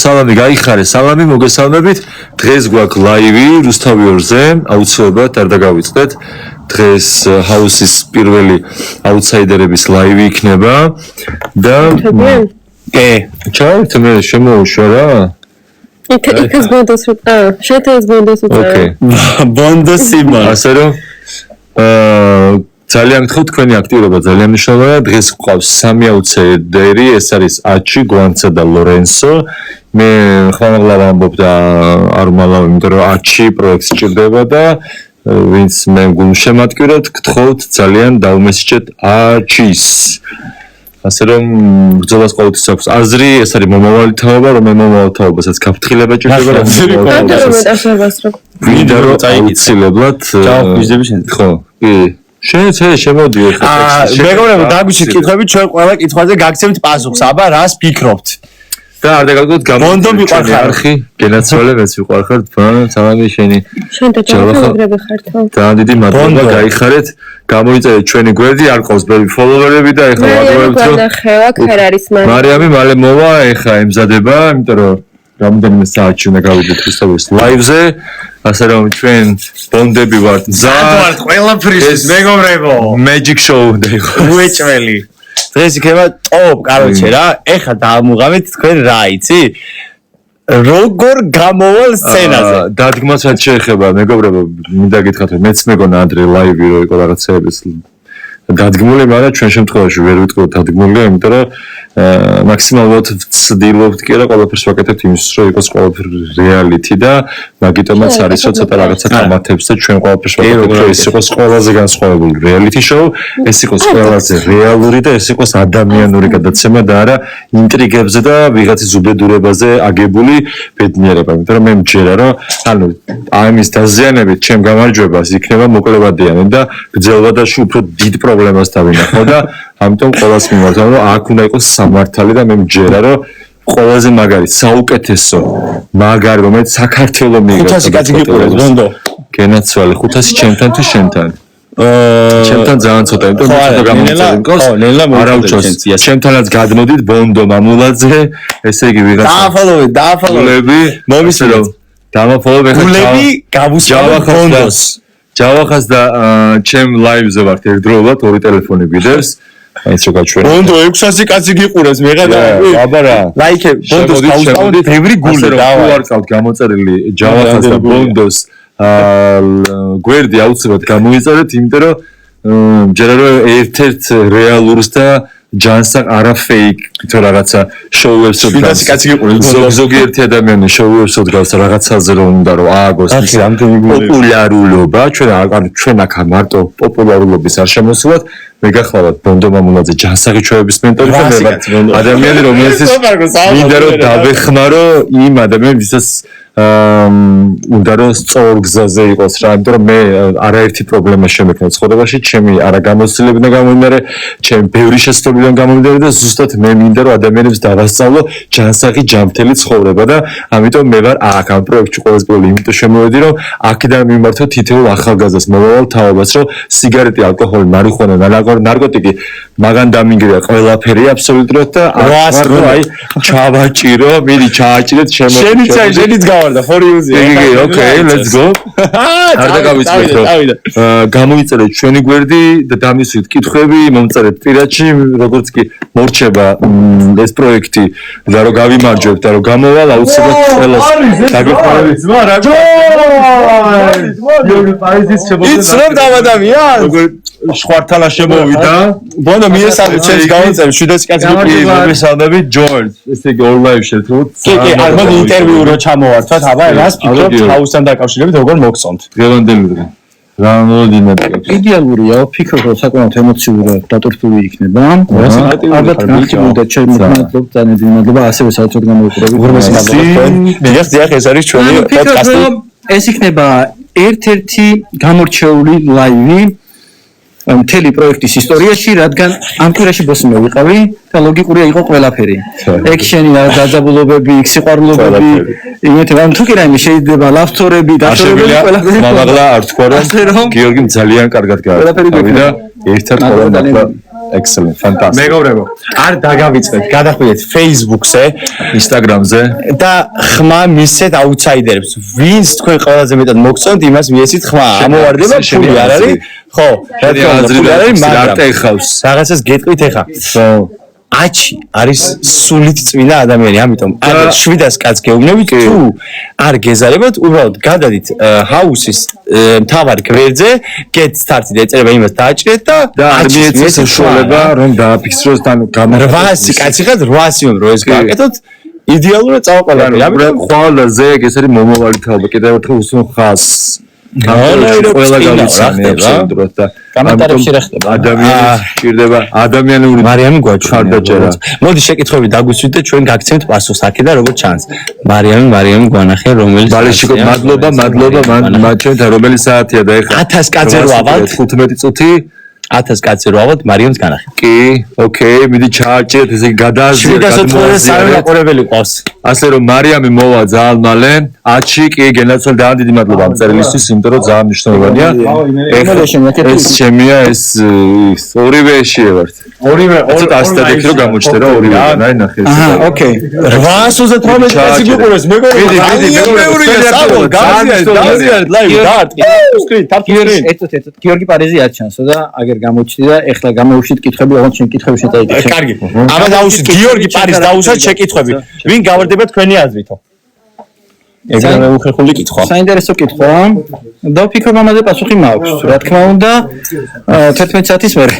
სალამი გაიხარე, სალამი მოგესალმებით. დღეს გვაქვს ლაივი რუსთავი 2-ზე, აუცილებლად არ დაგავიწყდეთ. დღეს ჰაუსის პირველი აუთსაიდერების ლაივი იქნება და ჩავით მე შემოუშვა რა. იქაც ბონდოს შეთეს ბონდოს ოკეი. ბონდოსი მან. ასე რომ ძალიან გთხოვთ თქვენი აქტიურობა ძალიან მნიშვნელოვანია. დღეს გვყავს 3 აუთსაიდერი, ეს არის აჩი, გვანცა და ლორენსო. მე ხვალ ვამბობ და არ მალავ, იმიტომ რომ აჩი პროექტს ჭირდება და ვინც მე გულშემატკივრად გთხოვთ ძალიან დაუმესიჯეთ აჩის. ასე რომ ბრძოლას ყოველთვის აქვს აზრი, ეს არის მომავალი თაობა, რომელიც მომავალ თაობასაც გაფრთხილება ჭირდება და ვინდა რომ აუცილებლად ხო, კი შემოდი ახლა ტექსტში. მეგობრებო, დაგვიჩით კითხვები, ჩვენ ყველა კითხვაზე გაგცემთ პასუხს. აბა რას ფიქრობთ? და არ დაგაგოთ ბონდო მიყვარხარ არხი, გენაცვალე მეც ვიყარხარ, სალამი შენი. შენ და ჯავახები ხართო. და დიდი მადლობა გაიხარეთ. გამოიწერეთ ჩვენი გვერდი, არ ყავს ბევრი ფოლოვერები და ეხლა ვაგებთ რომ მარიამი მალე მოვა, ეხლა ემზადება, იმიტომ რომ რამდენიმე საათში უნდა გავიდეთ რუსთავის ლაივზე. ასე რომ ჩვენ ბონდები ვართ. ზართ ყველაფრის მეგობრებო. Magic show უნდა იყოს. უეჭველი. დღეს იქნება ტოპ, კაროჩე რა. ეხლა დაამუღამეთ თქვენ რა იცი? როგორ გამოვალ სცენაზე. დადგმას რაც შეეხება მეგობრებო, მინდა გითხრათ რომ მეც მეგონა ადრე ლაივი რო იყო რაღაცეების დადგმული, მაგრამ ჩვენ შემთხვევაში ვერ ვიტყოდ დადგმულია, იმიტომ რომ მაქსიმალურად ვცდილობთ კი რა ყველაფერს ვაკეთებთ იმისთვის რომ იყოს ყველაფერი რეალიტი და მაგიტომაც არის რომ ცოტა რაღაცა გამართებს და ჩვენ ყველაფერს ვაკეთებთ რომ ეს იყოს ყველაზე განსხვავებული რეალიტი შოუ, ეს იყოს ყველაზე რეალური და ეს იყოს ადამიანური გადაცემა და არა ინტრიგებზე და ვიღაცის უბედურებაზე აგებული ბედნიერება, იმიტომ რომ მე მჯერა რომ ანუ ამის დაზიანებით ჩემ გამარჯვებას იქნება მოკლებადიანი და გრძელვადაში უფრო დიდ პრობლემას დავინახო და ამიტომ ყოველს მიმართა რომ აქ უნდა იყოს სამართალი და მე მჯერა რომ ყველაზე მაგარი საუკეთესო მაგარი რომელიც საქართველოს მიიღებს 500 კაცი გიყურებს ბონდო გენაცვალე 500 ჩემთან თუ შენთან ჩემთან ძალიან ცოტა იმიტომ რომ ცოტა გამოიწევს მკოს არ აუჩოს ჩემთანაც გადმოდით ბონდო მამულაძე ესე იგი ვიღაცა დააფოლოვები მომისე რომ დამაფოლოვებ გულები გავუსწავლებ ბონდოს ჯავახას და ჩემ ლაივზე ვართ ერთდროულად ორი ტელეფონი გვიდევს აი ეს გაჩვენა ბონდო 600 კაცი გიყურებს მეღადა აბა რა ლაიქები ბონდოს გავუსწავლებ ბევრი გული და არ ყავთ გამოწერილი ჯავახას და ბონდოს გვერდი აუცილებლად გამოიწერეთ იმიტომ რომ ჯერა რომ ერთ-ერთ რეალურს და ჯანსაღ არა ფეიქ თუ რაღაცა შოუებს ოდგავს ზოგიერთი ადამიანი შოუებს ოდგავს რაღაცაზე რომ უნდა რომ ააგოს ის პოპულარულობა ჩვენ აქ მარტო პოპულარულობის არ შემოსულათ მე გახლავთ ბონდო მამულაძე ჯანსაღი ჩვეების მენტორი და ადამიანი რომელიც მინდა რომ დავეხმარო იმ ადამიანებსაც უნდა რომ სწორ გზაზე იყოს რა, იმიტომ რომ მე არაერთი პრობლემა შემექნა ცხოვრებაში, ჩემი არაგამოცდილებიდან გამომდინარე, ჩემი ბევრი შესაძლებლობიდან გამომდინარე და ზუსტად მე მინდა რომ ადამიანებს დავასწავლო ჯანსაღი ჯანმრთელი ცხოვრება და ამიტომ მე ვარ აქ ამ პროექტში ყველაზე პირველი იმიტომ შემოვედი რომ აქედან მიმართო თითოეულ ახალგაზრდას მომავალ თაობას რომ სიგარეტი, ალკოჰოლი, მარიხუანა, ნარკოტიკი მაგან დამინგრია ყველაფერი აბსოლუტურად და აი ჩავაჭირო, მიდი ჩააჭირეთ შენიც და for use. Okay, let's go. არ დაგავიწყეთ რომ გამოიწერეთ ჩვენი გვერდი და დამისვით კითხვები, მომწერეთ პირადში, როგორც კი მორჩება ეს პროექტი და რომ გავიმარჯვებთ და რომ გამოვალ აუცილებლად ყველას დაგეხმარებით. იცნობ ადამიანს? ხვართალა შემოვიდა. ბონდო მიესალმე ჩემს გავიწევ 700 კაცი მოგესალმები ჯორჯ. ესე იგი ორ ლაივ შევთხოვთ. კი, არ მოდი ინტერვიუ რო ჩამოვართვათ, აბა რას ფიქრობთ ჰაუსთან დაკავშირებით როგორ მოგწონთ? დღევანდელი დღე. რა მოდინათ? იდეალურია, ვფიქრობ რომ საკმაოდ ემოციურად დატვირთული იქნება. ალბათ ნახებოდა ჩემი მადლობა და მადლობა ასევე საერთოდ გამოვიყურებით. უღრმესი მადლობა. დიახ, ეს არის ჩვენი პოდკასტი. ეს იქნება ერთ-ერთი გამორჩეული ლაივი მთელი პროექტის ისტორიაში, რადგან ამ კვირაში ბოსი მე ვიყავი და ლოგიკურია იყო ყველაფერი. ექშენი, დაძაბულობები, სიყვარულობები, იმით რომ თუ კი რაიმე შეიძლება ლავსტორები, დაშორებები ყველაფერი. მაგალითად არ თქვა რომ გიორგიმ ძალიან კარგად გააკეთა და ერთად ყველა excellent, fantastic. მეგობრებო, არ დაგავიწყდეთ, გადახვიდეთ Facebook-ზე, Instagram-ზე და ხმა მისცეთ აუთსაიდერებს. ვინც თქვენ ყველაზე მეტად მოგწონთ, იმას მიეცით ხმა. ამოვარდება ფული არ არის? ხო, რა თქმა უნდა, ფული არ არის, მაგრამ ეხავს. რაღაცას გეტყვით ეხა. აჩი არის სულით წმინდა ადამიანი, ამიტომ არ 700 კაცს გეუბნებით თუ არ გეზარებათ, უბრალოდ გადადით ჰაუსის მთავარ გვერდზე, get started ეწერება იმას დააჭრეთ და არ მიეცეს საშუალება რომ დააფიქსროს თან 800 კაცი ხართ 800 რომ ეს გააკეთოთ იდეალურად წავაყოლები. ამიტომ ხვალზე ეს არის მომავალი თაობა. კიდევ ერთხელ უსმენ ხას. ყველა გავიცანე აბსოლუტურად და გამატარებში რა ხდება? ადამიანის ჭირდება ადამიანური მარიამი გვაჩვენებდა. მოდი შეკითხვები დაგვისვით და ჩვენ გაგცემთ პასუხს აქედან როგორც ჩანს. მარიამი გვანახე რომელიც ბალეშიკო მადლობა მათ ჩვენთან რომელი საათია და ეხლა 1000 კაცზე რო ავალთ 15 წუთი 1000 კაცზე რო ავალთ მარიამს განახე. კი, ოკეი, მიდი ჩააჭერეთ ესე გადააზიარეთ. 783 მაყურებელი ყავს. ასე რომ მარიამი მოვა ძალიან მალე. აჩი კი გენაცვალ ძალიან დიდი მადლობა ამ წერილისთვის, იმიტომ რომ ძალიან მნიშვნელოვანია. ეს ჩემია, ეს ორივე შევართ. ორივე ასტადიქი რომ გამოჩნდა რა ორივე. აი ნახე. აჰა, ოკეი. 838 კაცი გიყურეს მეგობრებო. გაზიარეთ ლაივი დაარტყი. გიორგი პარიზი არჩანსო და აგერ გამოჩნდი და ეხლა გამოუშვით კითხვები, ოღონდ შენ კითხვები შეტაიგეთ. კარგი. აბა დაუშვით გიორგი პარის დაუსვათ შეკითხვები. ვინ გავარდება თქვენი აზრითო? ეგრევე უხერხული კითხვა. საინტერესო კითხვა. დავფიქრობ ამაზე პასუხი მაქვს. რა თქმა უნდა 11 საათის მერე.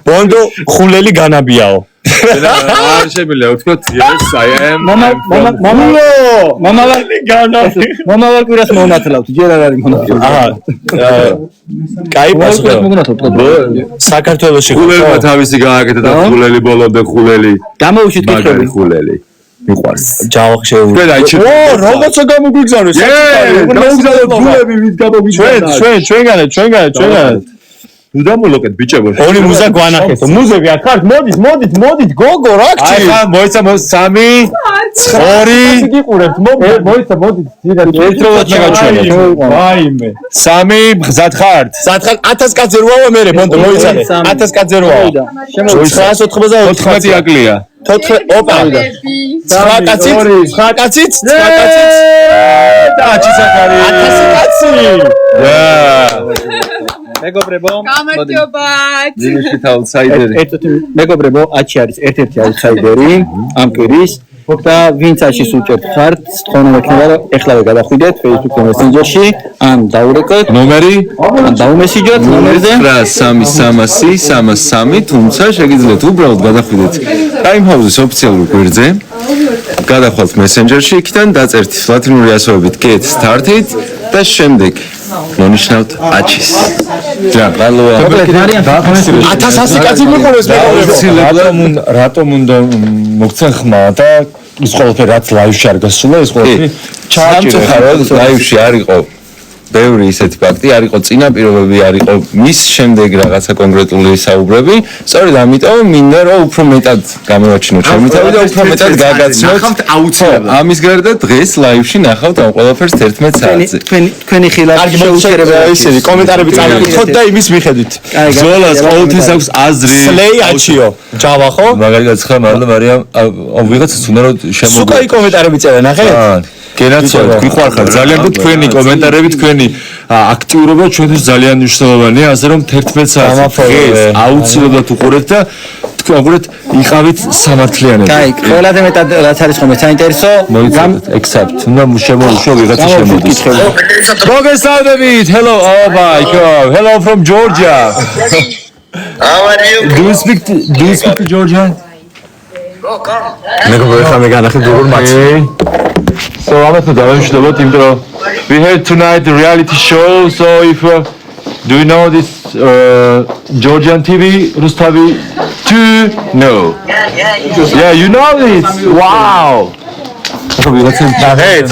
ბონდო ხულელი განაბიაო. არ შემიძლია ვთქვათ, yes, I am. მომავალი განაბიაო. მომავალ კვირას მონათლავთ, ჯერ არ არის მონათლავ. აჰა. კაი პასუხი. საქართველოში ხულებმა თავისი გააკეთა და ხულელი ბოლომდე ხულელი. გამოუშვით კითხვები. ხულელი. მიყვარს. ჯავახშეული. ო, რაღაცა გამოგვიგზავნეს. გამოგზავნოთ ხულები ვით გამოგვიგზავნეთ. ჩვენგანეთ. ნუ დამოლოკეთ ბიჭებო. ორი მუზა გვანახეთო. მუზები არ ხართ? მოდით, გოგო რა გჭირს? აი ხა მოიცა 3 2 გიყურებთ. მოიცა, მოდით. ერთდროულად მეგაჩვენეთ. ვაიმე. 3 მგზად ხართ? 1000 კაცზე როავა მერე, ბონდო მოიცადე. 1000 კაცზე როავა. 984 აკლია. 4 ოპა. 9 კაცით. და აჩისაკარი. 1000 კაცი. მეგობრებო, გამარჯობათ. დინიშით აუთსაიდერი. მეგობრებო, აჩი არის ერთ-ერთი აუთსაიდერი ამ კვირის. და ვინც აჩის უჭერთ ხართ, თქვენ მექნება რომ ეხლავე გადახვიდეთ Facebook Messenger-ში, ან დაურეკოთ ნომერი ან დაუმესიჯოთ ნომერზე 93333, თუმცა შეგიძლიათ უბრალოდ გადახვიდეთ Time House-ის ოფიციალურ გვერდზე, გადახვალთ Messenger-ში, იქიდან დაწერთ ლათინური ასოებით get started და შემდეგ მონიშნავთ აჩის. რა, მადლობა. 1100 კაცი მიყურეს მეგობრებო. რატომ უნდა მოგცენ ხმა და ის ყველაფერი რაც ლაივში არ გასულა, ეს ყველაფერი ჩააჭერეთ ლაივში არ იყო ბევრი ისეთი ფაქტი, არ იყო წინა პირობები, არ იყო მის შემდეგ რაღაცა კონკრეტული საუბრები, სწორედ ამიტომ მინდა რომ უფრო მეტად გამოვაჩინოთ ჩემი თავი და უფრო მეტად გაგაცნოთ. ნახავთ აუცილებლად. ამის გარდა დღეს ლაივში ნახავთ ამ ყველაფერს 11 საათზე. თქვენი ხილაკი შეუჩერებია ისეთი კომენტარები წავიკითხოთ და იმის მიხედვით. ზოლას ყოველთვის აქვს აზრი. სლეი აჩიო. ჯავა ხო? მაგალითად ხა მადლობა მარიამ, ვიღაცაც უნდა რომ შემოგვიყვანოს. სუკაი კომენტარები წერა, ნახე? გენაცვალეთ, გიყვარხარ ძალიან და თქვენი კომენტარები, თქვენი აქტიურობა ჩვენთვის ძალიან მნიშვნელოვანია, ასე რომ 11 საათს აუცილებლად უყურეთ და თქვენ იყავით სამართლიანები. კაი, ყველაზე მეტად რაც არის ხოლმე საინტერესო, exact. უნდა შემოუშვა ვიღაცა შემოდის. მოგესალმებით. Hello, oh my god. Hello from Georgia. How are you? Do you speak Georgian? მეგობრებო, ხა მე განახე როგორ მათი. So ამათო დავამშვიდობოთ, იმიტომ რომ we had tonight the reality show. So if do you know this Georgian TV, Rustavi 2? No. Yeah, you know this. Wow. ნახეთ.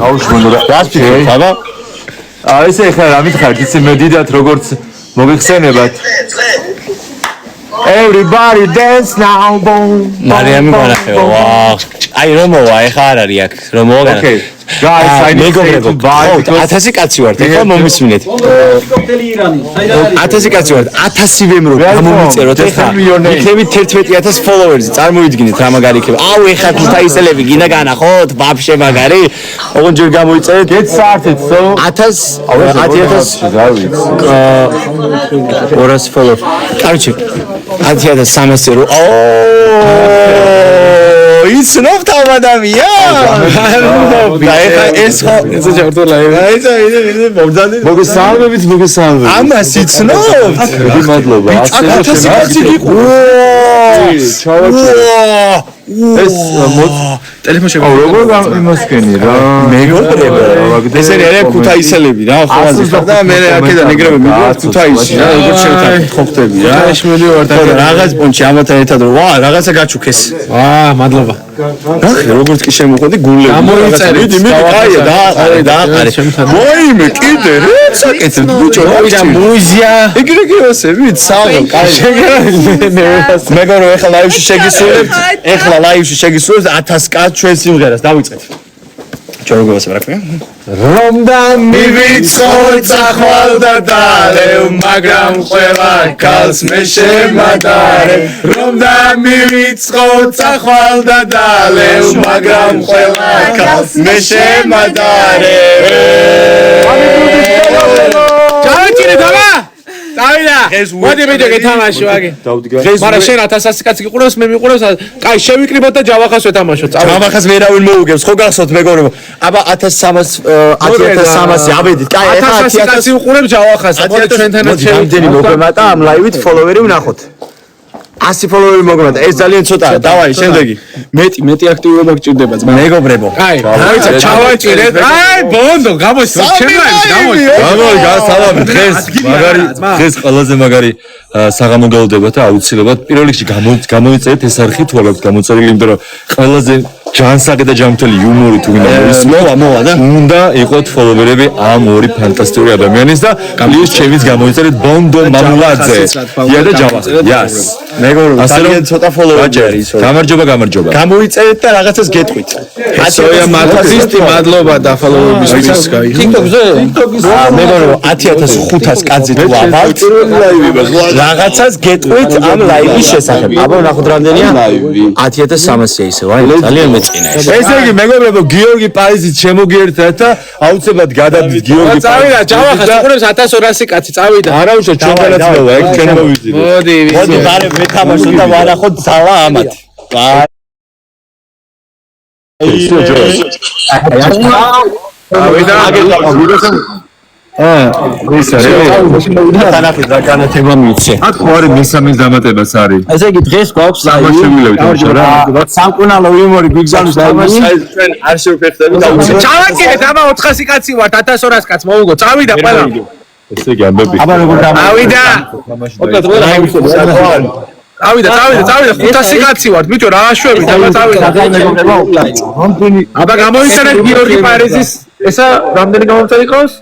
აუშმონდა. გასწრებით, აბა. ესე ხა რა მითხარით, ისე მედიდათ როგორც მოგიხსენებათ. Everybody dance now. მარიამი განახე. ვაუ. აი რომ მოვა, ეხა არ არის აქ. რომ მოვა განახე. Guys, I need მეგობრებო, to buy because 1000 კაცი ვართ, ეხლა მომისმინეთ. 1000 კაცი ვართ, 1000 ვემრო გამომიწეროთ ეხლა. იქნებით 11000 followers-ი, წარმოიდგინეთ რა მაგარი იქნება. აუ ეხლა ქუთაისელები გინდა განახოთ, ბაბშე მაგარი. ოღონდ ჯერ გამოიწერეთ. get started. So 1000 200 follow. Короче, 1300 რო. იცნობთ ამ ადამიანს? და ეხლა ეს ხო ეს ჯორდოლა ეს მომძალი მოგესალმებით ამას იცნობთ? მადლობა 1000 კაცი გიყო ეს ტელეფონში როგორ გამოსკენი რა მეგობრებო ეს არის ქუთაისელები რა ხო და მე აქედან ეგრევე მივიდეთ ქუთაისში რა როგორ შევთანხმდით ხო ხტები რა ეშმელი ვარ და რაღაც პონჩი ამათან ერთად ვა რაღაცა გაჩუქეს მადლობა ახლა როგორც კი შემოხვედი გულები გამოიწერეთ აი დააყარე მოიმე კიდე რა საკეთებ ბიჭო რა მუზია ეგრევე ასევით საღოლ მეგორო ეხლა ლაივში შეგისურვებთ ეხლა ლაივში შეგისურვებთ 1000 კაც ჩვენ სიმღერას დავიწყეთ ჩვენ როგორ ვასაუბრებია რომ და მივიწყო წახვალ და დალევ მაგრამ ყველა კალს მე შემატარე რომ და მივიწყო წახვალ და დალევ მაგრამ ყველა კალს მე შემატარე ჩაიჭირე დავა დავიდა მოდი ვიდეო გეთამაშო აგი მაგრამ შენ 1100 კაცი გიყურებს მე მიყურებს კაი შევიკრიბოთ და ჯავახას ვეთამაშოთ ჯავახას ვერავინ მოუგებს ხო გახსოვთ მეგობრებო აბა 1300 10300 ავედით კაი ეხლა 1000 კაცი უყურებს ჯავახას და ჩვენთანაც შევიდენი მოგვემატა ამ ლაივით ფოლოვერი ვნახოთ 100 ფოლოვერი მოგვემატა ეს ძალიან ცოტაა დავაი შემდეგი მეტი აქტიურობა გჭირდება ძმა მეგობრებო კაი დავიწყე ჩავაჭირეთ აი ბონდო გამოსცე ჩემლაივში გამოი სალამი დღეს ყველაზე მაგარი საღამო გელოდება და აუცილებლად პირველ რიგში გამოიწერეთ ეს არხი თუ არ აქვს გამოწერილი იმიტომ რომ ყველაზე ჯანსაღი და ჯანმრთელი იუმორი თუ გინდა მოვა და უნდა იყოთ ფოლოვერები ამ ორი ფანტასტიკური ადამიანის და პლიზ ჩემიც გამოიწერეთ ბონდო მამულაძე ია და ჯავახი იას მეგობრებო ძალიან ცოტა ფოლოვერი არის გამარჯობა გამოიწერეთ და რაღაცას გეტყვით სოია მათაზისტი მადლობა და ფოლოვერებისთვის კაი TikTok-ზე მეგობრებო 10500 კაცი თუ აბავთ რაღაცას გეტყვით ამ ლაივის შესახებ აბა ნახოთ რამდენია 10300 ისე ვაი ძალიან მეწყინა ესე იგი მეგობრებო გიორგი პარიზით შემოგიერთეთ და აუცილებლად გადადით გიორგი წავიდა ჯავახას უყურებს 1200 კაცი წავიდა არა უშო ჩვენთანაც მოვა ეგ ჩვენ მოვიძინეთ მოდი ბარე ვეთამაშოთ და ვანახოთ ძალა ამათ ეს არის თანახით რა განათება მიცე აქ ხوارი მესამის დამატებას არის ესე იგი დღეს გვაქვს სამკურნალო იუმორი ბიგზანის ლაივი ჩვენ არ შევფერხდები და ჩავაკიდეთ აბა 400 კაცი ვართ 1200 კაც მოუგო წავიდა ყველა ესე იგი ამბები აბა როგორ წავიდა 500 კაცი ვართ ბიჭო რა აშვებით აბა წავიდა აბა გამოიწერეთ გიორგი პარიზის ესა რამდენი გამომწერი ყავს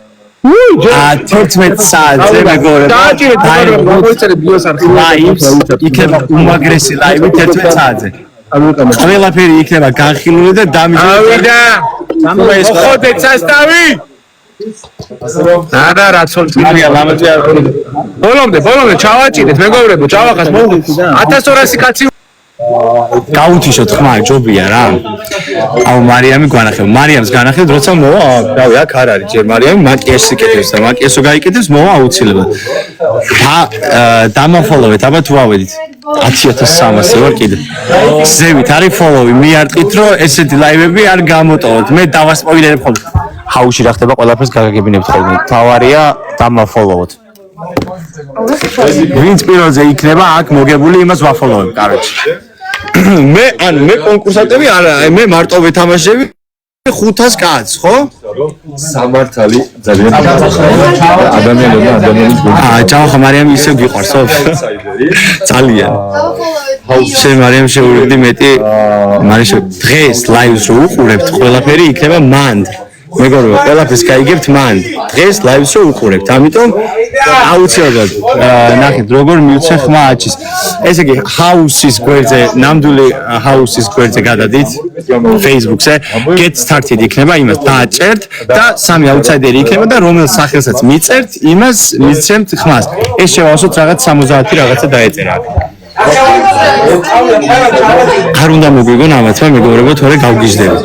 11 საათზე მეგობრებო დააჭირეთ გამოიწერეთ ბიოს არხი ლაივს იქნება უმაგრესი ლაივი 11 საათზე ყველაფერი იქნება განხილული და დამიჯერებული ავიდა ხოდეთ სასტავი არა რაცოლ წვირია ლამაზი არ ბოლომდე ჩავაჭირეთ მეგობრებო ჯავახას მოუგეთ 1200 კაცი გაუთიშოთ ხმა ჯობია რა აუ მარიამი განახევ მარიამს განახევ როცა მოვა რავი აქ არ არის ჯერ მარიამი მაკიაჟს იკეთებს და მაკიაჟო გაიკეთებს მოვა აუცილებლად დამაფოლოვეთ აბა თუ ავედით 10300 ვარ კიდე ზევით არის ფოლოვი მიარტყით რომ ესეთი ლაივები არ გამოტოვოთ მე დავასპოილერებ ხოლმე ჰაუში რა ხდება ყველაფერს გაგაგებინებთ ხოლმე თავარია დამაფოლოვოთ ვინც პირველზე იქნება აქ მოგებული იმას ვაფოლოვებ კაროჩი მე კონკურსანტები არა მე მარტო ვეთამაშები 500 კაცს ხო სამართალი ძალიან ადამიანის ჯავახა მარიამი ისე გიყვარს ხო ძალიან შენ მარიამ შეურიგდი მეტი მარიშო დღეს ლაივს რო უყურებთ ყველაფერი იქნება მანდ მეგობრებო, ყველაფერს გაიგებთ მან. დღეს ლაივს რო უყურებთ, ამიტომ აუცილებლად ნახეთ როგორ მივცე ხმა აჩის. ესე იგი, ჰაუსის გვერდზე, ნამდვილი ჰაუსის გვერდზე გადადით Facebook-ზე, get started იქნება, იმას დააჭერთ და სამი აუთსაიდერი იქნება და რომელ სახელსაც მიწერთ, იმას მისცემთ ხმას. ეს შევავსოთ რაღაც 70 რაღაცა დაეწერა. არ უნდა მოგვიგონ ამათმა მეგობრებო, თორე გავგიჟდები.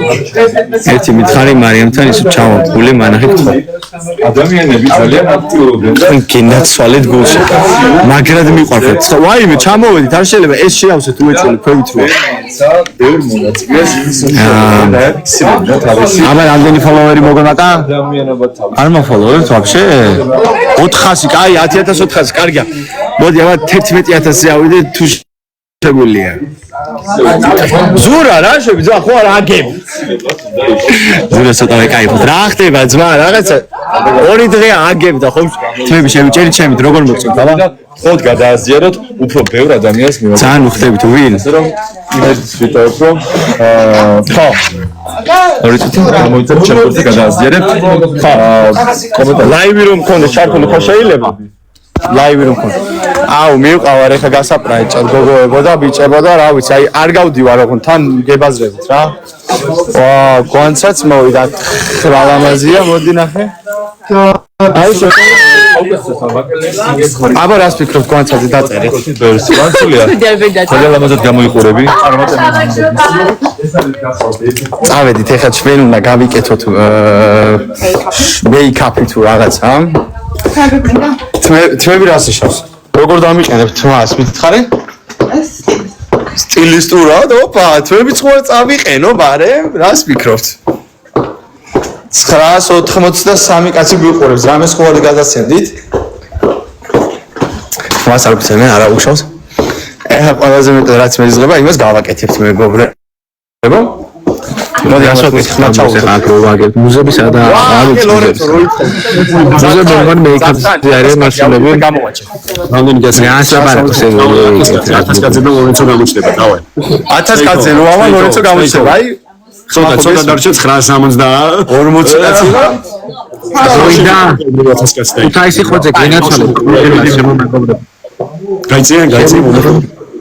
ერთი მითხარი მარიამთან ისო ჩავამხული, მანახეთ ხო. ადამიანები ძალიან აქტიურობენ და გინდაცვალეთ გულში. მაგრად მიყვარხეთ. ვაიმე, ჩამოვედით, არ შეიძლება ეს შეავსეთ უეჭველი ქვევით რო. ბევრ მონაწილეს ისინი და თავისი აბა რამდენი ფოლოვერი მოგონატა? ადამიანობა თავისი არ მოფოლოვებთ ვაფშე? 400, კაი 10400, კარგია. მოდი აბა 11000-ზე ავიდე თუ შეგვიძლია. ზურა რა შევიძა ხო არ აგებ. ზურა ცოტა ვეკაიფოთ. რა ხდება ძმა რაღაცა 2 დღე აგებ და ხო თმები შევიჭერით ჩემით როგორ მოგწევთ აბა? ხოდ გადააზიაროთ უფრო ბევრ ადამიანს მივაგებთ. ძალიან უხდებით ვინ? რომ იმედს ვიტოვებ რომ ხო ორი წუთი გამოიწევთ ჩემს გადააზიარებთ. ხო კომენტარი ლაივი რომ მქონდეს ჩართული ხო შეიძლება? ლაივი რომ მქონდეს. აუ მივყავარ ეხა გასაპრაი ჭარგოგოებო და ბიჭებო და რა ვიცი აი არ გავდივარ ოღონდ თან გებაზრებით რა. ვა გვანცაც მოვიდა ხრალამაზია მოდი ნახე. აი აბა რას ფიქრობ გვანცაძე დაწერეთ? ვანცულია ძალიან ლამაზად გამოიყურები. წავედით ეხა ჩვენ უნდა გავიკეთოთ მეიქაპი თუ რაღაცა. თმები რას იშავს? როგორ დამიყენებ თმას მითხარი? სტილისტურად, ოპა, თმები სხვა წავიყენო, ბარემ, რას ფიქრობთ? 983 კაცი გვიყურებს, რამე სხვა არ გადაცემდით? თმას არ ვცემენ, არა უშავს. ეხა ყველაზე მეტად რაც მეძღება, იმას გავაკეთებთ მეგობრებო. მოდი ასვაკეთ ხმა ჩავუხეთ ვაგებ მუზებისა და არის მუზები მან მეიქაპს არის მასშტაბები გამოაჩენ რამდენი გასაგებია ასაბარაკოს 1000 კაცზე და ლორენცო გამოჩნდება დავაი 1000 კაცზე რო ამა ლორენცო გამოჩნდება აი ცოტა დარჩა 970 40 კაცი და ზოიდა 1000 კაცი უთაისი ხოძე გენაცვალე შემომაგობრებ გაიციან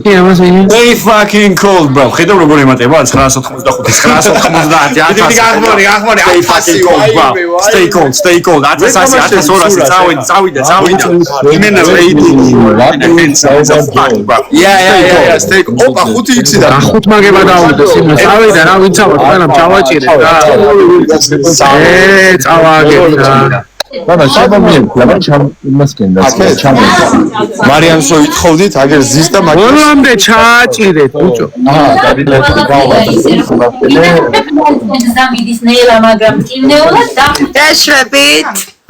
They fucking cold bro. ხედავ როგორ ემატება 985 990 აღმონი They fucking cold bro. Stay cold 1200 1200 წავიდა იმენა lady Yeah stay cold ოპა 5x და 5 მაგება დავუდეს იმას წავიდა რა ვიცავთ ყველამ ჩავაჭირეთ რა წავაგეთ Bana შემომიერთება იმასკენ და მარიამს რო ითხოვდით აგერ ზის და მაგას რომამდე ჩააჭირეთ ბუჭო ზამიდის ნელა მაგრამ წინეულად დაშვებით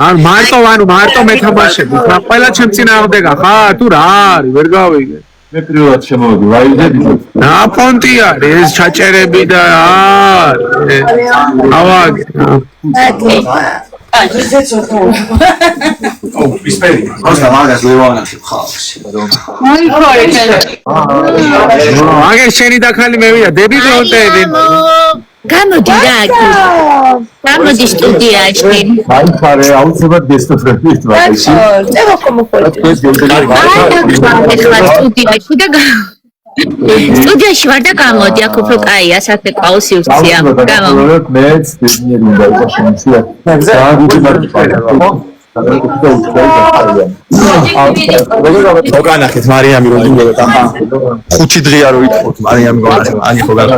არ მარტო მეთამაშები რა ყველა ჩემ წინააღმდეგა ხარ თუ რა არის ვერ გავიგე მე პირველად შემოვედი ლაივზე რა ფონტი არის ეს ჩაჭერები და ავაგე აგერ შენი და ხალი მევიდა დები ფრონტები გამოდი რა გამოდი სტუდიაში მაინც აუცილებლად გესტოფრებით მაგაში სტუდიაში ვარ და გამოდი აქ უფრო კაია საქმე ყავს იუსცია გამოდი მეც ბიზნესი უნდა იყოს შემიძლია მოგანახეთ მარიამი რომ გინდათ ახლა 5 დღეა რო ითხოვთ მარიამი გონახეთ ანი ხო გაგა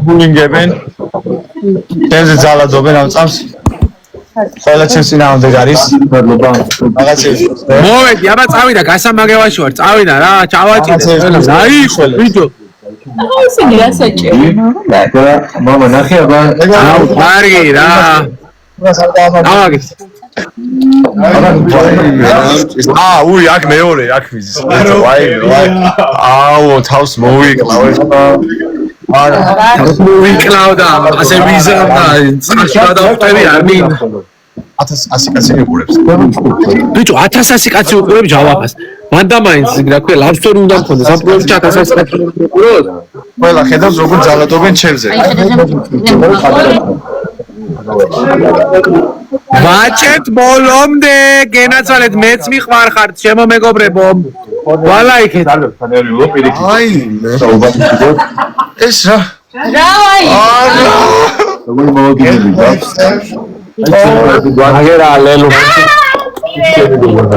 ბულინგებენ დენზე ძალადობენ ამ წამს ყველა ჩემს წინააღმდეგ არის რაღაცები მოვედი აბა წავიდა გასამაგევაში ვარ წავიდა რა ჩავაჭირე აი ხო ვიდეო ისინი ასაჭერია მამა ნახე აბა აუ კარგი რა ავაგეთ უი აქ მეორე აქ მიზის ვაი აუ თავს მოვიკლავ ვიკლავდა ასე ვიზარდა წაში გადავწევი არ მინდა 1100 კაცი მიყურებს ბიჭო 1100 კაცი უყურებ ჯავაფას მანდამაინც რა ქვია love story უნდა მქონდეს ამ პროექტში ჩაკასასწრაფოს ყველა ხედავს როგორ ძალადობენ ჩემზე ვაჭერთ ბოლომდე გენაცვალეთ მეც მიყვარხართ ჩემო მეგობრებო ვალაიქეთ აი ეს რა აგერა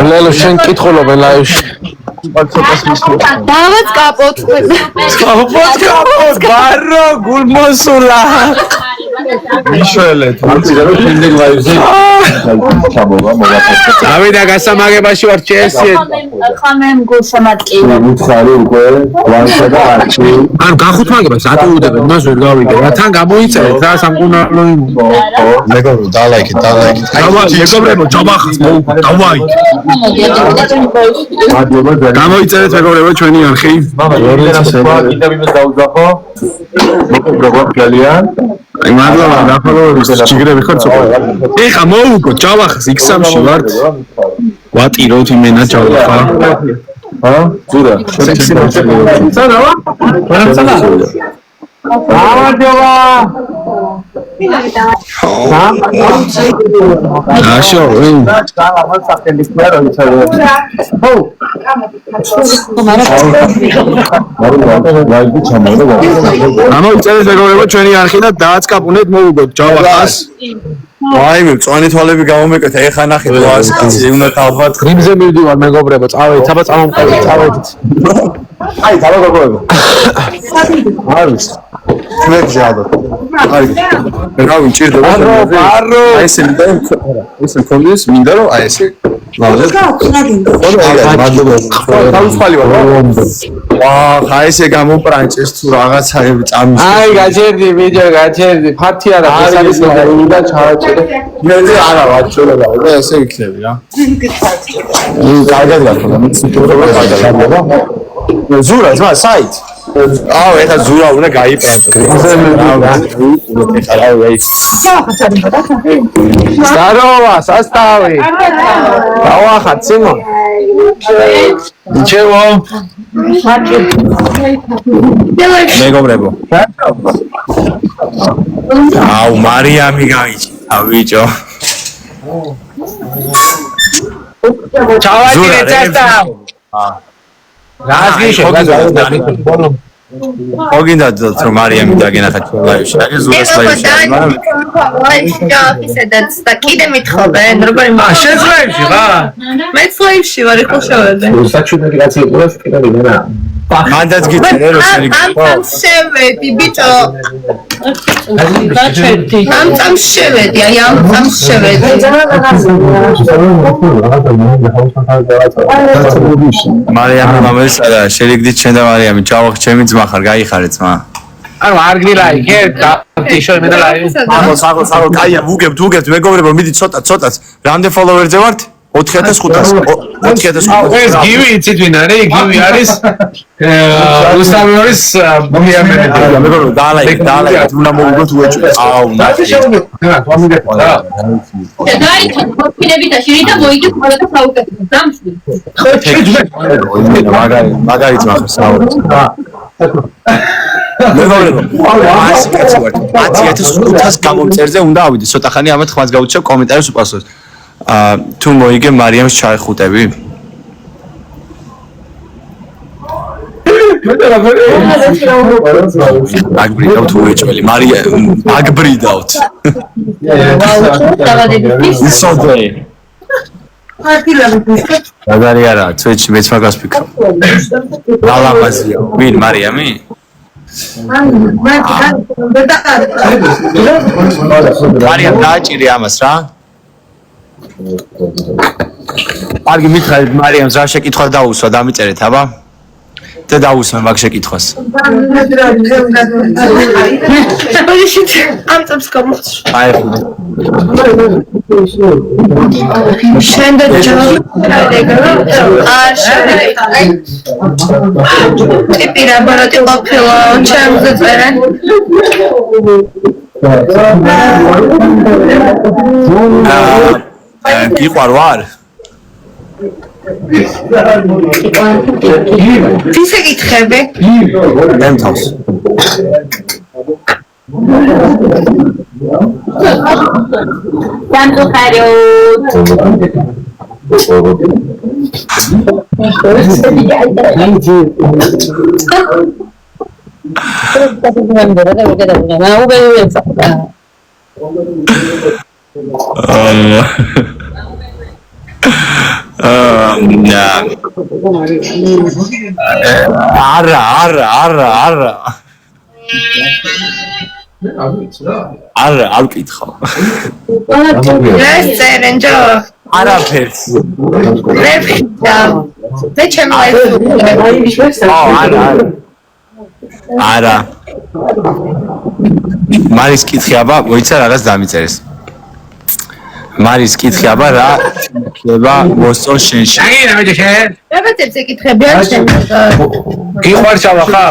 ლელო შენ კითხულობენ ლაივში დავაც კაპოთ ბარო გულმოსულა მიშველეთ ავიდა გასამაგებაში ვარ ჩესიეთ ხამემ გულშემატკივე ანუ გახუთმაგებას ატუუდებენ მას ვერ გავიგე რა თან გამოიწერეთ რა სამკურნალო მეგობრო დალაიქეთ მეგობრებო ჯობახას დავაი გამოიწერეთ მეგობრებო ჩვენი არხი აი მადლობა დაფოლოვების ჯიგრები ხარ ცოტა ეხა მოუგო ჯავახს X3-ში ვართ ვატიროთ იმენა ჯავახა ზურა აშო ამოიწერეთ მეგობრებო ჩვენი არხი და დააწყაპუნეთ მოუგოთ ჯავახას აი მე წვანი თვალები გამომეკეთ ეხა ნახეთ ვას კაცი უნდა ალბათ გრიმზე მივდივარ მეგობრებო წავედით აბა წამომყევით წავედით აი დავა გოგოებო არის მეძე ალბათ აი რა ვიჭირდება ბარო აი ესე მინდა ეს კონდეს მინდა რომ აი ესე აი ესე გამოპრანჭეს თუ რაღაცაები წამის აი გაჩერდი ბიჭო გაჩერდი ფათი არა ეს არის და ჩააჭერე მეძე არა ვაჭრობა და ესე იქნები რა კარგად გახდა ზურა ძმა საით აუ ეხა ზურა უნდა გაიპრანჭო Здорово, составы. Даваха, Цимон. Ничего. მეგობრებო აუ მარიამი გაიჭირა ბიჭო Чаватине состав. Разгიშე, მოგინდათ რომ მარიამი დაგენახათ ლაივში აი ზურას ლაივში ისედაც და კიდე მithობენ როგორი შენ ლაივში რა? მეც ლაივში ვარ ხო შევედი საჩუდარი კაცი ყურებს კიდე ვიღენა. მანდაც გიწერე რომ შენი ამ შევედი ბიჭო ამ შევედი აი ამ შევედი მარიამი მომესწრა შეგდით შენ და მარიამი ჩავახ ჩემი ძმა ხარ გაიხარე ძმა ანუ არ გილაი კერტა ტიშო მე და ლაი. საღო კაია ვუგებთ მეგობრებო მიდი ცოტაც რამდენ ფოლოვერზე ვართ 4500 4500 ეს გივი იცით ვინ არის? გივი არის რუსტამიორის ბიამენი. მეგობრებო დაალაიქ უნდა მოვიგოთ უეჭვი აუ ნახე დაიქ მოფინები და შირი და მოიგე ყველა საუკეთესო დამშვი მაგარი ძმა ხარ საუბრობ მეგობრებო ასე კაცი ვარ 10500 გამომწერზე უნდა ავიდე ცოტა ხანი ამათ ხმას გაუჩევ კომენტარებს უპასუხოს თუ მოიგე მარიამს ჩაიხუტები აგბრიდავთ უეჭველი მარიამ აგბრიდავთ ისოდე მაგარი არა ცეჩი მეც მაგას ფიქრობ ლალამაზია ვინ მარიამი მარიამ დააჭირე ამას რა კარგი მითხარით მარიამს რა შეკითხვა დაუსვა დამიწერეთ აბა და დაუსვა მაგ შეკითხვას ამ წამს გამოწ. აი შენ და ჯავი არ შევედი. ტიპირა ბაროტი ყოფილა ჩემზე წერენ. გიყვარ ვარ ვის ეკითხები? ემთავს. არა არ ვკითხავ. ეს წერენ ჯო. არაფერს. მე ჩემს არა. მარის კითხი აბა, მოიცა რაღაც დამიწერეს. მარის კითხი აბა რა ხდება მოსწონ შენში. აგირა მე შენ რაბატებს ეკითხები არ შემდგა. გიყვარჩავა ხა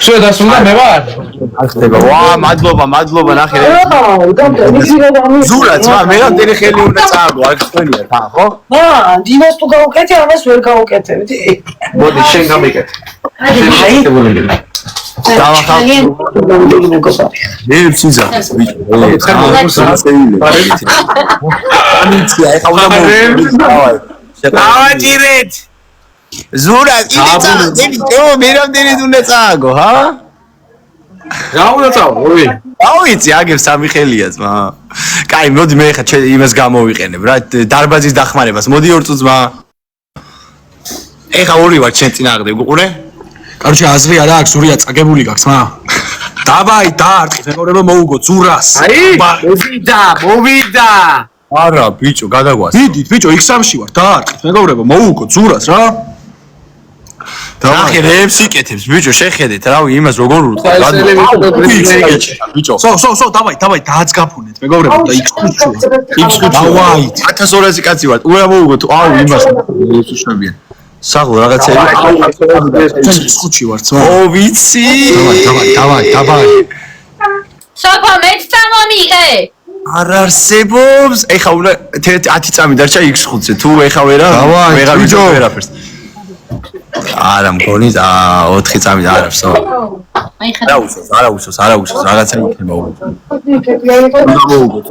შენ დასრულდა მე ვარ ხდება. ვა, მადლობა, ნახე. ზურაც, მე რამდენი ხელი უნდა წააგო, არ გხდენია თან, ხო? დინას თუ გავუკეთე, ამას ვერ გავუკეთებდი. მოდი შენ გამიკეთე მე ვსიზახეს ბიჭო. დავაჭირეთ. ზურა, კიდე წააგო, მე რამდენი უნდა წააგო, ჰა? რა უნდა წავა, ორი? აუიცი, აგერ სამი ხელია ძმა. კაი, მოდი მე ხა იმას გამოვიყენებ რა, დარბაზის დახმარებას. მოდი 2 წუთს მა. ეხა ორი ვარ შენ წინააღმდეგ, გუყურე? კაროჩე აზრი არა აქვს, ზურია წაგებული გაქვს, მა. დავაი, დაარტყით, მეგობრებო, მოუგო ზურას. აი, მოვიდა. არა, ბიჭო, გადაგვას. დიდით, ბიჭო, X3-ში ვარ, დაარტყით, მეგობრებო, მოუგო ზურას რა. ნახე რებს იკეთებს, ბიჭო, შეხედეთ, რავი, იმას როგორ ურტყა. ბიჭო. სო, დავაი, დააძგაფუნეთ, მეგობრებო, და X5-ში. დავაი. 1200 კაცი ვარ. უა მოუგო, აუ, იმას რებს უშვებიან. საღო რაღაცები. X5-ში ვარ, ძმა. ო, ვიცი. დავაი. სოფო მეც წამომიყე. არ არსებობს. ეხა უნდა 10 წამი დარჩა X5-ზე. თუ ეხა ვეღარ ბიჭო. ვერაფერს. არა მგონი 4 წამი და არ არსო. არა უსოს, რაღაცა იქნება უბრალოდ.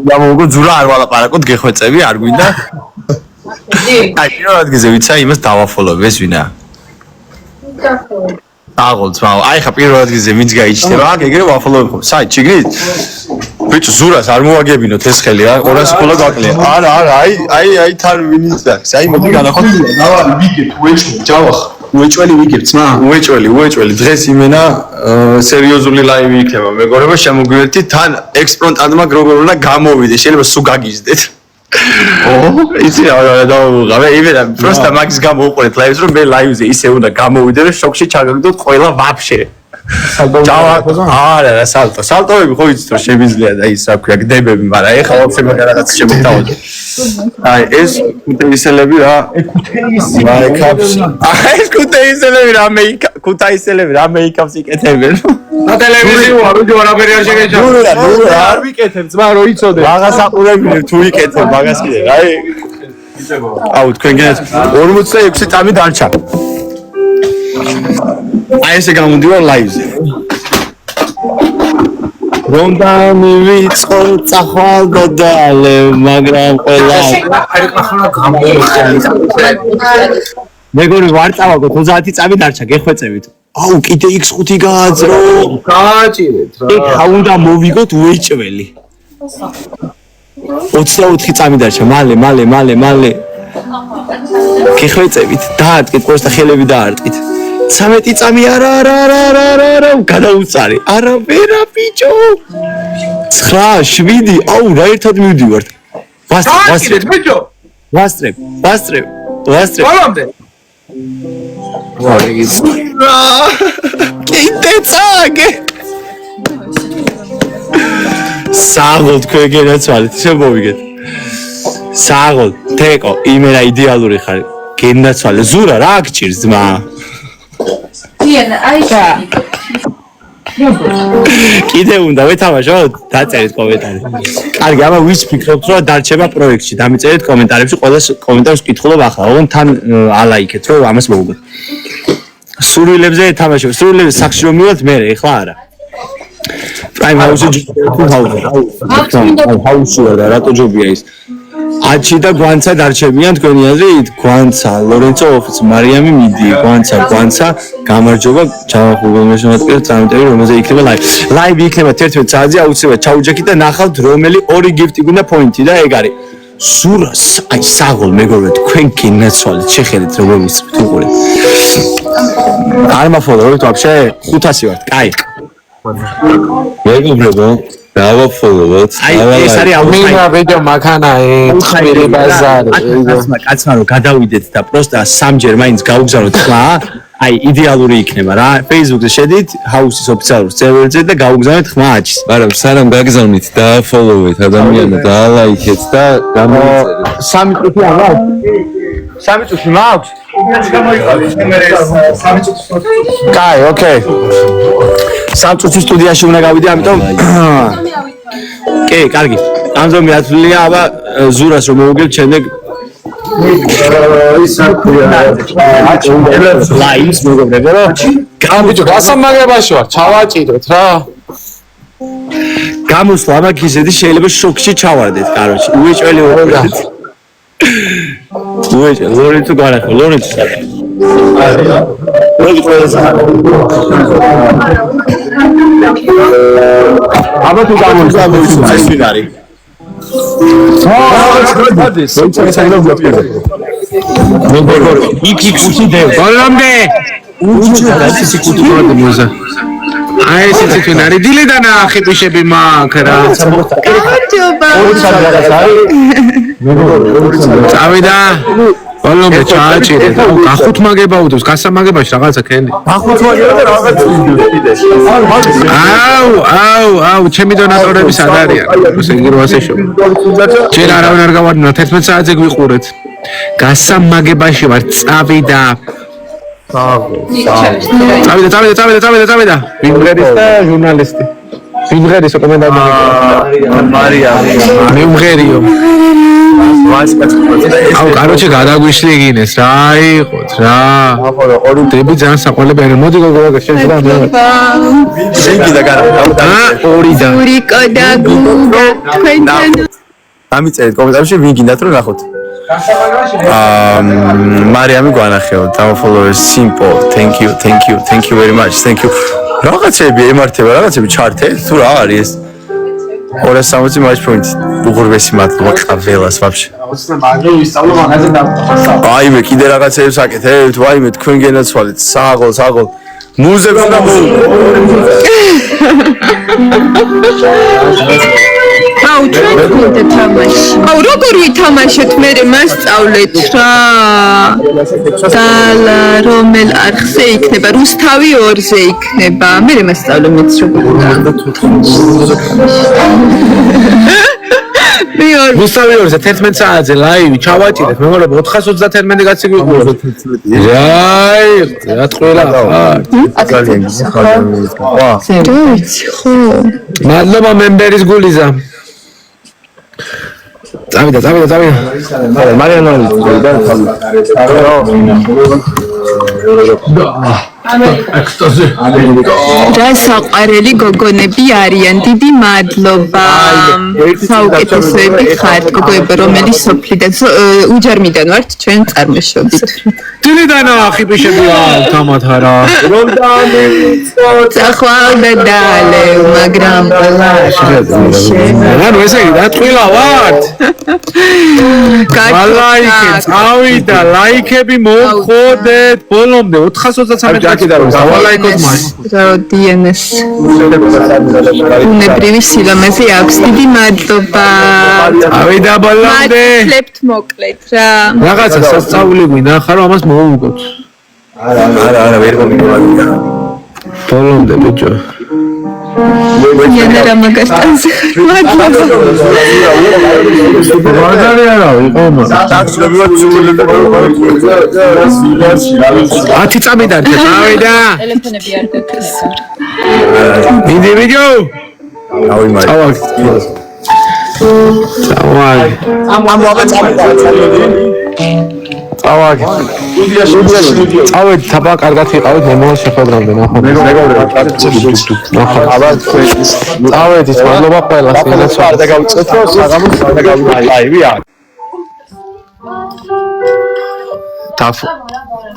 გამოვუგო, ზურა არ ვალაპარაკოთ, გეხვეწები, არ გვინდა. აი, პირველ ადგილზე ვიცა იმას დავაფოლო, ეს ვინა. აღოლც, აი ხა პირველ ადგილზე ვინც გაიჩნდება, აქ ეგრე ვაფოლოებ ხომ. საით, ჩიგრით? ბიჭო, ზურას არ მოვაგებინოთ ეს ხელი რა, 200 ხოლო გაკლია. არა, აი თან ვინიც აქვს. აი მოდი განახოთ. დავაი, ვიგებ, უეჭველი, ჯავახ. უეჭველი ვიგებ, ძმა. უეჭველი. დღეს იმენა სერიოზული ლაივი იქნება. მეგობრებო, შემოგვიერთით თან ექსპრონტადმა როგორ უნდა გამოვიდე. შეიძლება სულ გაგიზდეთ. იცი რა დავუღავე იმენა პროსტა მაგის გამოვუყურეთ ლაივს რომ მე ლაივზე ისე უნდა გამოვიდე რომ შოქში ჩაგაგდოთ ყველა ვაფშე. არა, სალტოები ხო იცით რომ შემიძლია და ის რა ქვია გდებები, მაგრამ ეხლა ვაფშე მაგარაც შემოთავაზე. აი ეს ქუთაისელები რა, ეს ქუთაისელები რა მეიკაპს იკეთებენ. და ტელევიზია რუჯო არაფერი არ შეგეჭა. არ ვიკეთებ ძმა რო იცოდე. მაგას აყურებინებ თუ ვიკეთებ მაგას კიდე. აი აუ თქვენ გენეთ 46 წამი დარჩა. აი ესე გამოდივარ ლაივზე. რომდა მივიწყო წახვალდა დალე, მაგრამ ყველა მეგორი ვარ წავაგო 30 წამი დარჩა, გეხვეწებით. აუ კიდე X5 გააძრო. გააჭირეთ რა. ეხა უნდა მოვიგოთ უეჭველი. 24 წამი დარჩა, მალე. გეხვეწებით, დაარტყით, პროსტა ხელები დაარტყით. 13 წამი არა, გადაუწარი. არა ვერა ბიჭო. 9, 7, აუ რა ერთად მივდივართ. გააჭირეთ ბიჭო. ვასტრებ. ყველამდე. კიდე წააგე. საღოლ თქვენ გენაცვალეთ, შემოვიგეთ. საღოლ, თეკო, იმენა იდეალური ხარ. გენაცვალე, ზურა რა გჭირს ძმა? დიანა, აი კიდე უნდა ვეთამაშოთ? დაწერეთ კომენტარი. კარგი, აბა ვის ფიქრობთ რომ დარჩება პროექტში? დამიწერეთ კომენტარებში, ყველა კომენტარს ვკითხულობ ახლა. ოღონდ თან ალაიქეთ რომ ამას მოვუგოთ. სურვილებზე ეთამაშოთ. სურვილებზე სახში რომ მივიდეთ მე, ეხლა არა. Prime House-ი ჰაუსი და რატო ჯობია ის? აჩი და გვანცა დარჩებიან თქვენი აზრით? გვანცა, ლორენცო ოფიც, მარიამი მიდი, გვანცა, გამარჯობა, ჩავახურგონე შემოწმეთ წამიტები, რომელზე იქნება ლაივი. ლაივი იქნება 11 საათზე, აუცილებლად ჩაუჯექით და ნახავთ რომელი ორი გიფტი გუნდა პოინტი და ეგ არის. სურას, აი საღოლ მეგობრებო, თქვენ კინაცვალეთ, შეხედეთ როგორ ვისწრებთ უყურეთ. არ მაფოლოვებთ ვაფშე 500 ვართ, კაი. მეგობრებო, დავაფოლოვოთ. აი ეს არის მინა ვიდეო მაქანაი, ცხირი ბაზარი. კაცმა რომ გადავიდეთ და პროსტა სამჯერ მაინც გაუგზავნოთ ხმა, აი იდეალური იქნება რა. Facebook-ზე შედით, House-ის ოფიციალურ სერვერზე და გაუგზავნეთ ხმა აჩის. მაგრამ სანამ გაგზავნით, დააფოლოვეთ ადამიანებს და ალაიქეთ და გამოიწერეთ. 3 წუთი არა? 3 წუთი მაქვს? კაი, ოკეი. 3 წუთი სტუდიაში უნდა გავიდე, ამიტომ კი, კარგი. ამზომი ათვლია, აბა ზურას რომ მოვუგებ, შემდეგ ლაივს მოგებრებო რა. გამიჯო, გასამაგებაში ვარ, ჩავაჭიროთ რა. გამოსვლა მაგისედი შეიძლება შოქში ჩავარდეთ, კაროჩი. უეჭველი ვარ. უეჭველი, ლორენცო გარახო, ლორენცო სადა. აბა თუ გამოსვლა ეს ვინ არის? იქ უშიდევ. ბოლომდე. აი ეს თვითონ არის დილიდან ახი პიშები მაქვს რა. გამარჯობა. წავიდა. ბოლომდე ჩააჭირე. გახუთმაგება უდოს, გასამაგებაში რაღაცა ქენი. გახუთმაგება და რაღაც ვიდეოს. აუ, ჩემი დონატორები სად არიან? ესე რო ასე შო. ჯერ არავინ არ გავარდნა, 11 საათზე გვიყურეთ. გასამაგებაში ვარ, წავიდა. წავიდა. ვინღერის და ჟურნალისტი. ვინღერის კომენტარი. მარიამი. მე უმღერიო. აუ, კაროჩე გადაგვიშლიგინეს რა იყოთ რა. დები ძალიან საყვალები არის. მოდი გოგო, შეიძლება მე. შენგი და განა. ორიდან. ურიკო და გუნდა თქვენთან. ამიწერეთ კომენტარებში ვინ გინდათ რომ ნახოთ. მარიამი გვანახეო, დამაფოლოვეს simple. Thank you very much. Thank you. რაღაცები ემართება, რაღაცები ჩართეთ, თუ რა არის ეს? 260 match point. უღურვესი მადლობა ყველას ვაფშე. აიმე კიდე რაღაცებს აკეთებთ, ვაიმე თქვენ გენაცვალეთ, საღოლ. მუზექს უნდა აუ, ჩვენ გვინდა თამაში. აუ, როგორ ვითამაშოთ? მე მასწავლეთ რა. დალა რომელ არხზე იქნება? რუსთავი 2-ზე იქნება. მე მასწავლე მეც როგორ უნდა. რუსთავი 2-ზე 11 საათზე ლაივი ჩავაჭირეთ. მეგობრებო 431 კაცი გვიყურეთ. რაი, რა ტყუილა ხარ? ხო. მადლობა მემბერის გულიზა. წავიდა. მარიამი და რა საყვარელი გოგონები არიან, დიდი მადლობა. საუკეთესოები ხართ, გოგოებო, რომელიც სოფლიდან, უჯარმიდან ვართ, ჩვენ წარმოშობით. დილიდან ახი პიშები აქვს თამათარა. რომ დამივიწოთ. წახვალდა დალევ, მაგრამ ანუ ესე იგი დატყვილა ვართ. ლაიქებს, წავიდა, ლაიქები მოვხოდეთ. ბოლომდე 433 კაცი დავალაიქოთ მას. DNS. უნებრივი სილამაზე აქვს. დიდი მადლობა. წავიდა ბოლომდე. მადლობთ მოკლედ რა. რაღაცა სასწაული გვინდა, ხარო ამას მოვუგოთ. არა, ვერ მომიგებია. ბოლომდე ბიჭო. Yana ramagastans. მაგარი არა იყო მაგრამ 10 წამიდან წავიდა ტელეფონები არ გაქვს. ინდივიდიო წავაგ წავედ თაბა კარგად იყავით მომავალ შეხვედრამდე ნახოთ წავედით მადლობა ყველას იმას არ დაგავწეთ რომ საღამოს არ დაგავიდეთ ლაივი არ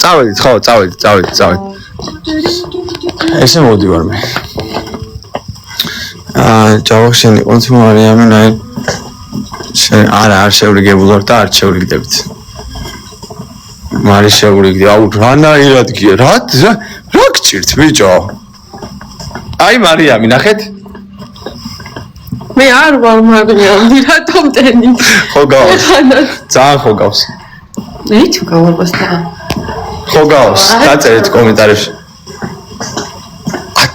წავედით ხო წავედით ესე მოდივარ მე ჯავახშენი კონცი მარიამი ნაი არა არ შევრიგებულვარ და არ შევრიგდებით მარი შევრიგდი აუ რანაირად გია რა გჭირთ ბიჭო აი მარიამი ნახეთ მე არ ვარ მაგნიამი, რატომ ტენი? ხო გავს ძალიან ხო გავს მე თუ გავარყოს და ხო გავს დაწერეთ კომენტარებში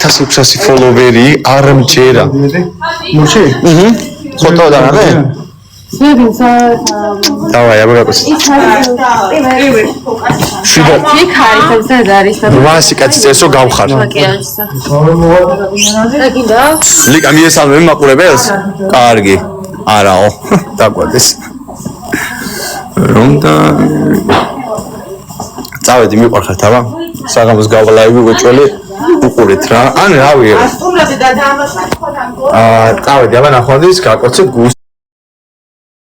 1600 ფოლოვერი არ მჯერა მურჩი ფოტო და რა დავაი აბაგაკოს შიდა იქაი და არის და ვასი კაცი წესო გავხარ ლიკა მიესალმე მაყურებელს კარგი არაო დაგვადეს რომ და წავედი მიყვარხართ აბა საღამოს გავლაივი გოჭველი უყურეთ რა ან რავი წავედი აბა ნახონდის გაკოცეთ გულს